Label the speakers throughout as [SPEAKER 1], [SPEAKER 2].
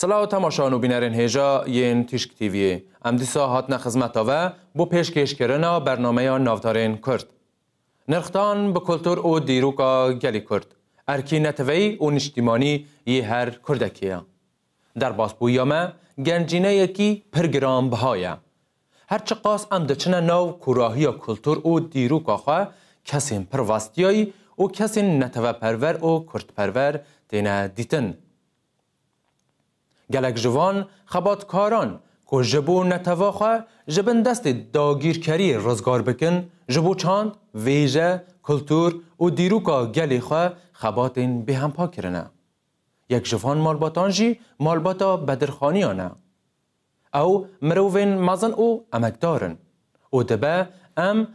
[SPEAKER 1] سلاو تماشان و بینرین هیجا ین تیشک تیویه ام دیسا هاتنا خدمتا و بو پیشکش کرنا برنامه نافدارین کرد. نرختان به کلتور و دیروکا گلی کرد. ارکی نتوی و نشتیمانی یه هر کردکیه. در باس بویامه گنجینه یکی پرگرام بهایه. هرچه قاس ام دچنه ناو کراهی کلتور و دیروکا خواه کسین پرواستیایی و کسین نتوه پرور و کرد پرور تینه دیتن. گلک جوان خبات کاران که جبو نتواخه جبن دست داگیرکری رزگار بکن جبو چاند ویژه کلتور و دیروکا گلی خواه خباتین به هم پا کرنه. یک جوان مالباتان جی مالباتا بدرخانیانه. او مروین مزن او امکدارن. او دبه ام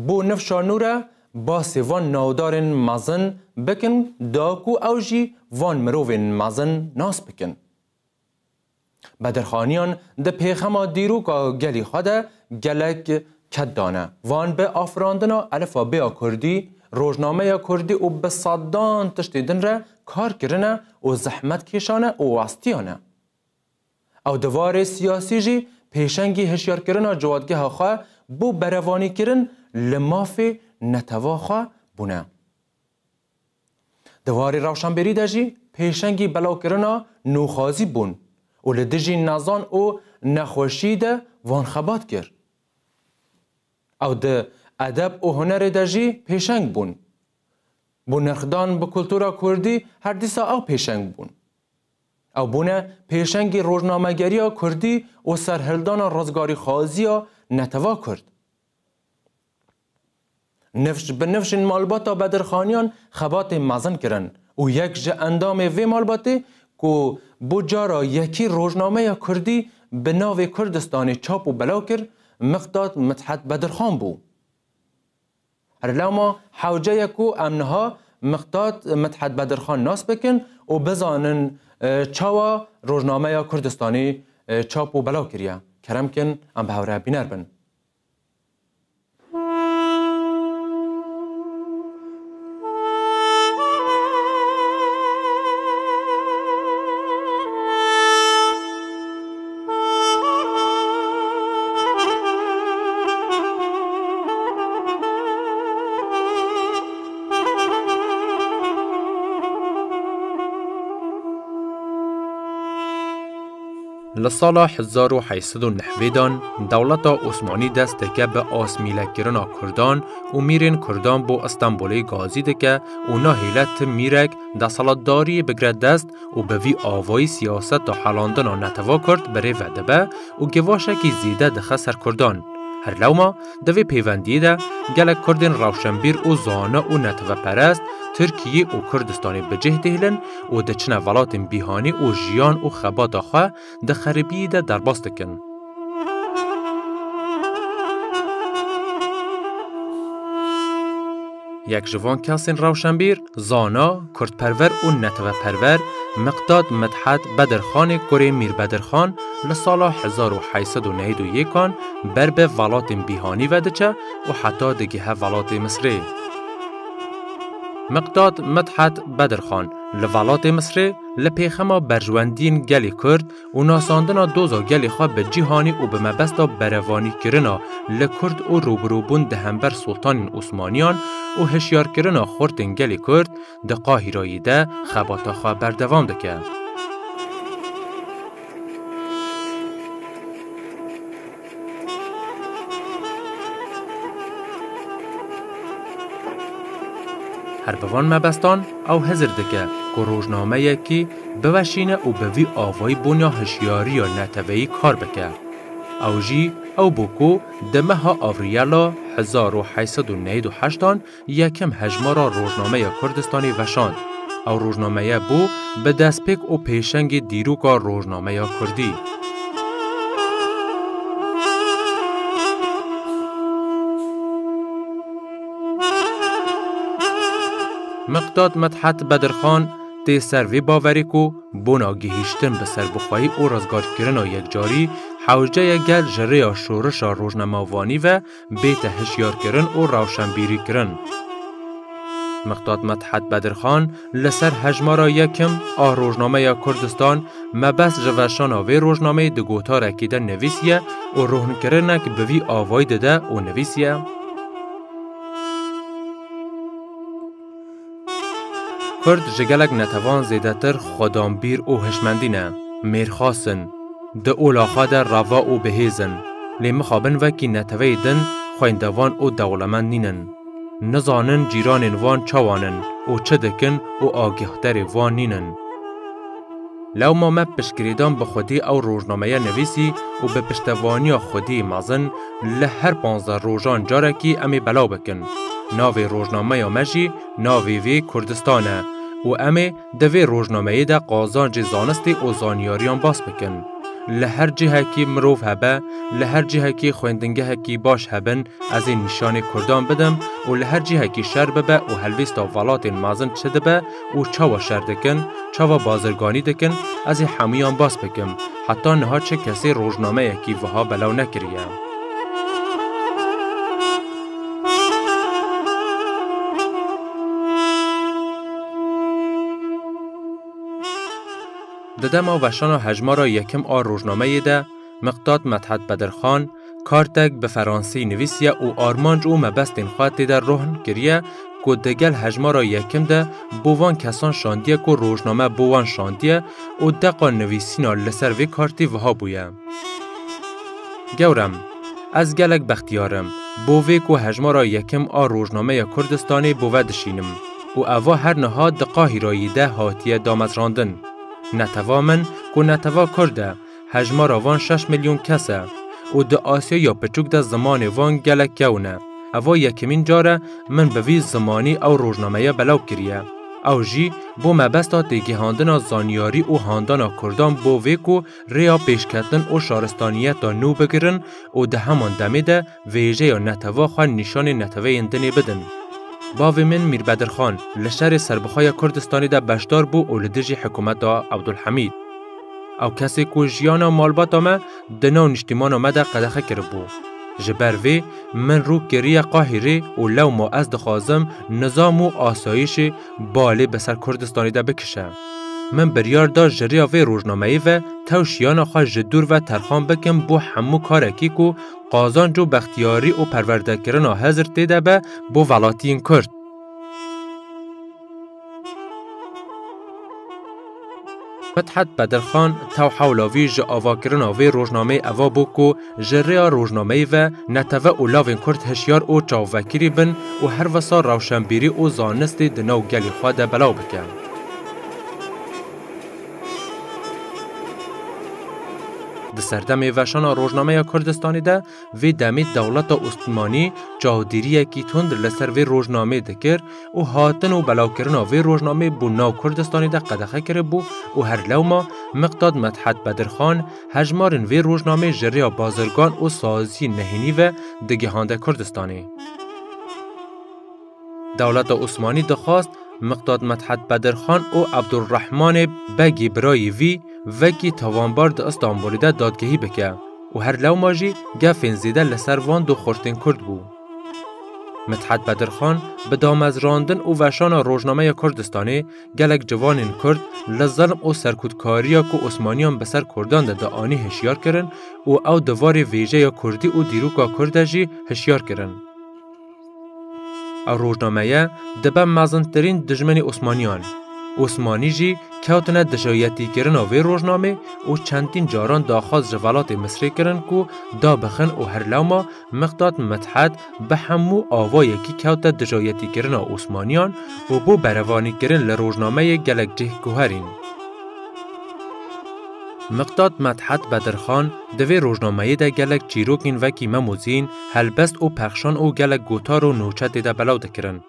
[SPEAKER 1] بو نفشانوره باسی وان نودارن مزن بکن داکو او جی وان مروین مزن ناس بکن. بدرخانیان ده پیخما دیروکا گلی خواده گلک کدانه وان به آفراندنا الفابیا کردی روزنامه کردی و به صدان تشتیدن را کار کرنه و زحمت کشانه و واستیانه. او دوار سیاسی جی پیشنگی هشیار کرنه جوادگه خواه بو بروانی کرن لمافی نتوا خواه بونه. دوار روشنبری ده جی پیشنگی بلاو کرنه نوخازی بون و لدجی نزان او نخوشی ده وان خبات کر. او ده ادب و هنر ده جی پیشنگ بون. بو نرخدان به کلتورا کردی هر دیسا او پیشنگ بون. او بونه پیشنگی روزنامه‌گری کردی و سرهلدان رزگاری خازی نتوا کرد. نفش به نفش مالباتا بدرخانیان خبات مزن کرن و یک جه اندام وی مالباتی که بجارا یکی روزنامه کردی به ناو کردستان چاپ و بلاو کر مقداد مدحت بدرخان بو. هر لما حوجه یکو امنها مقداد مدحت بدرخان ناس بکن و بزانن چاوا روزنامه کردستانی چاپ و بلاو کریه. کرم کن ام بهوره بینر بن.
[SPEAKER 2] لسال 1890 دولت عثمانی دست که به آسمیله کرنا کردان و میرین کردان با استانبولی گازی دکه و نهیلت میرک ده سالداری بگرد دست و به وی آوای سیاست و حلاندن و نتوا کرد بره و دبه و گواشکی زیده دخه سر کردان. هر لوما دوی پیوندی ده گلک کردین روشنبیر و زانه و نتوا پرست ترکیه و کردستانی بجه دهلن و دچنه ولات بیهانی و جیان و خبات خواه ده خربی ده در باست کن. یک جوان کسین روشنبیر، زانا، کرد پرور و نتوه پرور مقداد مدحت بدرخان کره میر بدرخان لسال 1891 بر به ولات بیهانی ودچه و حتی دگه ولات مصری. مقداد مدحت بدرخان لولات مصر لپیخما برجواندین گلی کرد و ناساندنا دوزا گلی خواه به جیهانی و به مبستا بروانی کرنا لکرد و روبروبون دهنبر سلطان عثمانیان و هشیار کرنا خورتن گلی کرد ده قاهرایی ده خباتا خواه بردوام دکه. هر بوان مبستان او حضر دکه که روزنامه یکی بوشینه و به وی آوای بونیا هشیاری یا نتوهی کار بکه. او جی او بوکو دمه ها آوریالا 1898 یکم هجمارا روزنامه کردستانی وشاند. او روزنامه بو به دستپک و پیشنگ دیروکا روزنامه کردی. مقداد مدحت بدرخان تی سروی باوری کو بونا گهیشتن به سربخواهی و رزگار کرن یک جاری حوجه گل جره شورش روزنامه‌وانی و بیت هشیار کرن و روشنبیری کرن. مقداد مدحت بدرخان لسر هجمارا یکم روزنامه یا کردستان مبس جوشانا وی روزنامه ده گوتار اکیده نویسیه و روحن کرنک بوی آوای دده و نویسیه. کرد جگلک نتوان زیدتر خودانبیر و هشمندینه میرخواستن ده اولاخا در روا و بهیزن لی مخابن وکی نتوی دن خویندوان و دولمند نینن نزانن جیران وان چوانن و چه دکن و آگهتر وان نینن. لو ما پشکریدان به خودی او روزنامه نویسی و به پشتوانی خودی مازن لهر 15 روزان جارکی امی بلاو بکن. ناوی روزنامه مجی ناوی وی کردستانه و امی دوی روزنامه ده قازانج زانستی و زانیاریان باس بکن. لهر جهه کی مروف هبه، لهر جهه کی خوندنگه کی باش هبن از این نشان کردان بدم و لهر جهه کی شر ببه و هلویست و ولات مازن چده به و چاوا شر دکن، چاوا بازرگانی دکن از این حمیان باس بکم حتی نها چه کسی روزنامه کی وها بلاو نکریه. ددما وشانا هجمارا یکم روزنامه ده مقداد مدحت بدرخان کارتک به فرانسی نویسیه و آرمانج و مبستین خواهد در روحن کریه که دگل هجمارا یکم ده بوان کسان شاندیه که روزنامه بوان شاندیه و دقا نویسینا لسر وی کارتی وها بویه. گورم از گلک بختیارم بووی که هجمارا یکم روزنامه کردستانی بوه دشینم و اوا هر نهاد دقاهی رایی ده هاتیه دامز راندن. نتوا من که نتوا کرده هجمارا وان 6 میلیون کسه و ده آسیا یا پچوک ده زمان وان گلک کونه. اوا یکمین جاره من بوی زمانی او روزنامه بلاو کریه. او جی بو مبستا تیگهاندنا زانیاری و هاندانا کردان بو ویکو ریا پیشکتن و شارستانیت نو بگرن و ده همان دمه ده ویجه یا نتوا خواه نشان نتوه اندنی بدن. باوی من میر بدرخان لشر سربخای کردستانی ده بشدار بو و لدجی حکومت دا عبدالحمید. او کسی که جیانا مالباتا ما دناو نشتیمانا ما ده قدخه کرد بو. جبر وی من رو کریه قاهره و لو ما از دخوازم نظام و آسایش باله بسر کردستانی ده بکشه. من بریار دا جریا وی روزنامه و توشیانا خواه جدور و ترخان بکم بو همو کارکی که قازانج و بختیاری و پرورده کرنا حضر تیده به بو ولاتین کرد. مدحت بدرخان تو حولاوی جاوا کرنا وی روزنامه اوا بو که جریا روزنامه و نتوه اولاوین کرد هشیار و چاوکری بن و هر وسا روشنبیری و زانست دنو گلی خواه بلاو بکن. د سردم وشان روزنامه کردستانی ده وی دمید دولت عثمانی جاودیری کی تند لسر وی روزنامه دکر و هاتن و بلاو کرنا وی روزنامه بو ناو کردستانی ده قدخه کر بو و هر لوما مقداد مدحت بدرخان هجمارن وی روزنامه جریا بازرگان و سازی نهینی و دگهانده کردستانی. دولت عثمانی دخواست مقداد مدحت بدرخان و عبدالرحمن بگی برای وی وکی توانبار د استانبولی ده دادگهی بکه و هر لو ماجی گفین زیده لسر وان دو خورتین کرد بو. مدحت بدرخان به دامز راندن و وشان روزنامه کردستانی گلک جوانین کرد لظلم و سرکودکاریا که عثمانیان بسر کردان ده آنی هشیار کرن و او دوار ویژه یا کردی و دیروکا کردجی هشیار کرن. او روزنامه دبه مزنترین دجمن عثمانیان. عثمانی جی کهاتنه دشایتی کرن وی روزنامه و چندین جاران داخواست جوالات مصری کرن که دا بخن و هر لوما مقداد مدحت به همو آوایی که کهات دشایتی کرن عثمانیان و بو بروانی کرن لروزنامه گلک جه گوهرین. مقداد مدحت بدرخان دوی روزنامه ده گلک چیروکین وکی مموزین هلبست و پخشان و گلک گوتار و نوچت ده بلاو دکرن.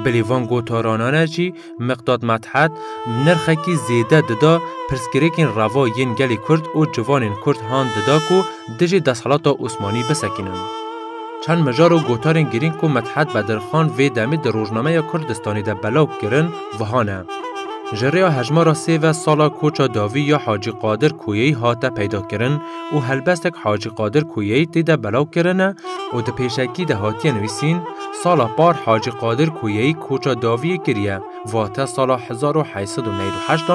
[SPEAKER 2] بلیوان گوتارانانه چی مقداد مدحت نرخکی زیده ددا پرسکریکین روا ین گلی کرد و جوانین کرد هان ددا کو دجی دستحالات عثمانی بسکینن. چند مجار و گوتارین گرین کو مدحت بدرخان وی دمی در روزنامه کردستانی ده بلاو کرن وهانه. جریا هجمارا 3 سالا کوچا داوی یا حاجی قادر کویی هاته پیدا کرن و هلبستک حاجی قادر کویی تیده بلاو کرنه و ده پیشکی ده هاتی نویسین سالا پار حاجی قادر کویهی کوچا داوی کریه واته سالا 1898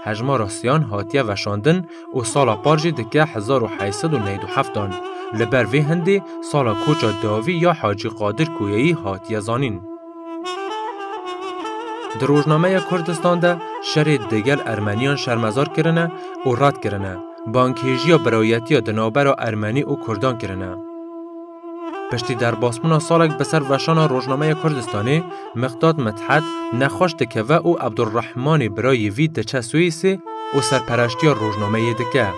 [SPEAKER 2] هجما راسیان هاتیه وشاندن و سالا پار جی دکه 1897 لبر وی هندی سالا کوچا داوی یا حاجی قادر کویهی هاتیه زانین. در روزنامه کردستان ده شر دگل ارمنیان شرمزار کرنه و رد کرنه. بانکیجی و برایتی و دنابر و ارمنی و کردان کرنه. پشتی در باسمونا سالک بسر وشان روزنامه کردستانی مقداد مدحت نخوش دکوه و عبدالرحمن برای وید دچه سویسی و سرپرشتی روزنامه دکه.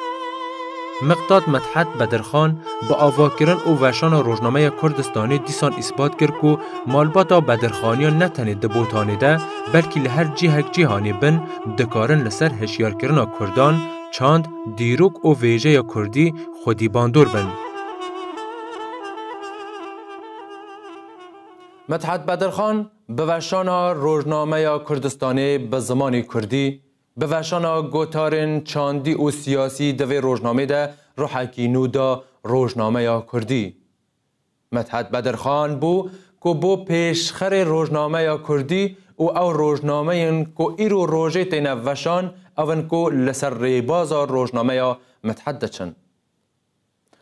[SPEAKER 2] مقداد مدحت بدرخان با آواکرن و وشان روزنامه کردستانی دیسان اثبات کرد که مالباتا بدرخانیان نتنی دبوتانی ده بلکه لهر جیهک جیهانی بن دکارن لسر هشیار کرن کردان چاند دیروک و ویژه کردی خودی باندور بن.
[SPEAKER 1] مدحت بدرخان به وشان روزنامه کردستانی به زمان کردی به وشان گوتارن چاندی و سیاسی دوی روزنامه ده روحکی نودا روزنامه کردی. مدحت بدرخان بو که بو پیشخر روزنامه کردی او روزنامه که ایرو روژه تین وشان اون که لسر ریباز روزنامه مدحت دچن.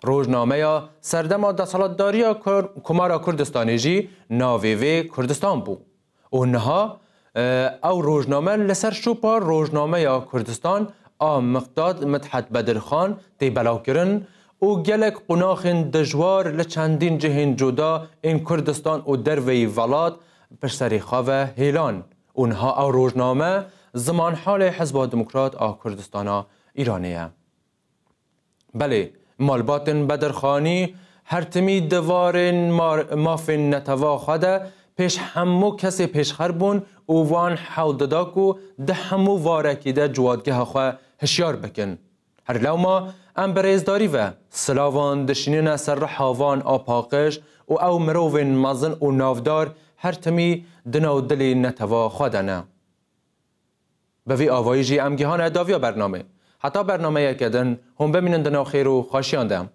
[SPEAKER 1] روزنامه سردما دستالتداری کمارا کردستانی جی ناویوی کردستان بو. اونها او روزنامه لسر شوپا روزنامه کردستان مقداد مدحت بدرخان تی بلاو کرن و گلک قناخن دجوار لچندین جهن جدا این کردستان و دروی ولاد پشتری خواه هیلان. اونها او روزنامه زمان حال حزب دموکرات کردستان ایرانیه. بله مالباتن بدرخانی هر تمی دوارن مافن نتوا خوده پیش همو کسی پیشخر بون و وان حول داکو ده همو وارکی ده جوادگه خواه هشیار بکن. هر لوما ام بریزداری و سلاوان دشینین سر حاوان آپاقش و او مروون مزن و نافدار هر تمی دنو دلی نتوا خودنه. به وی آوایی جی امگیهان اداویا برنامه حتی برنامه یکدن هم بمینن دنو خیر و خوشیان ده.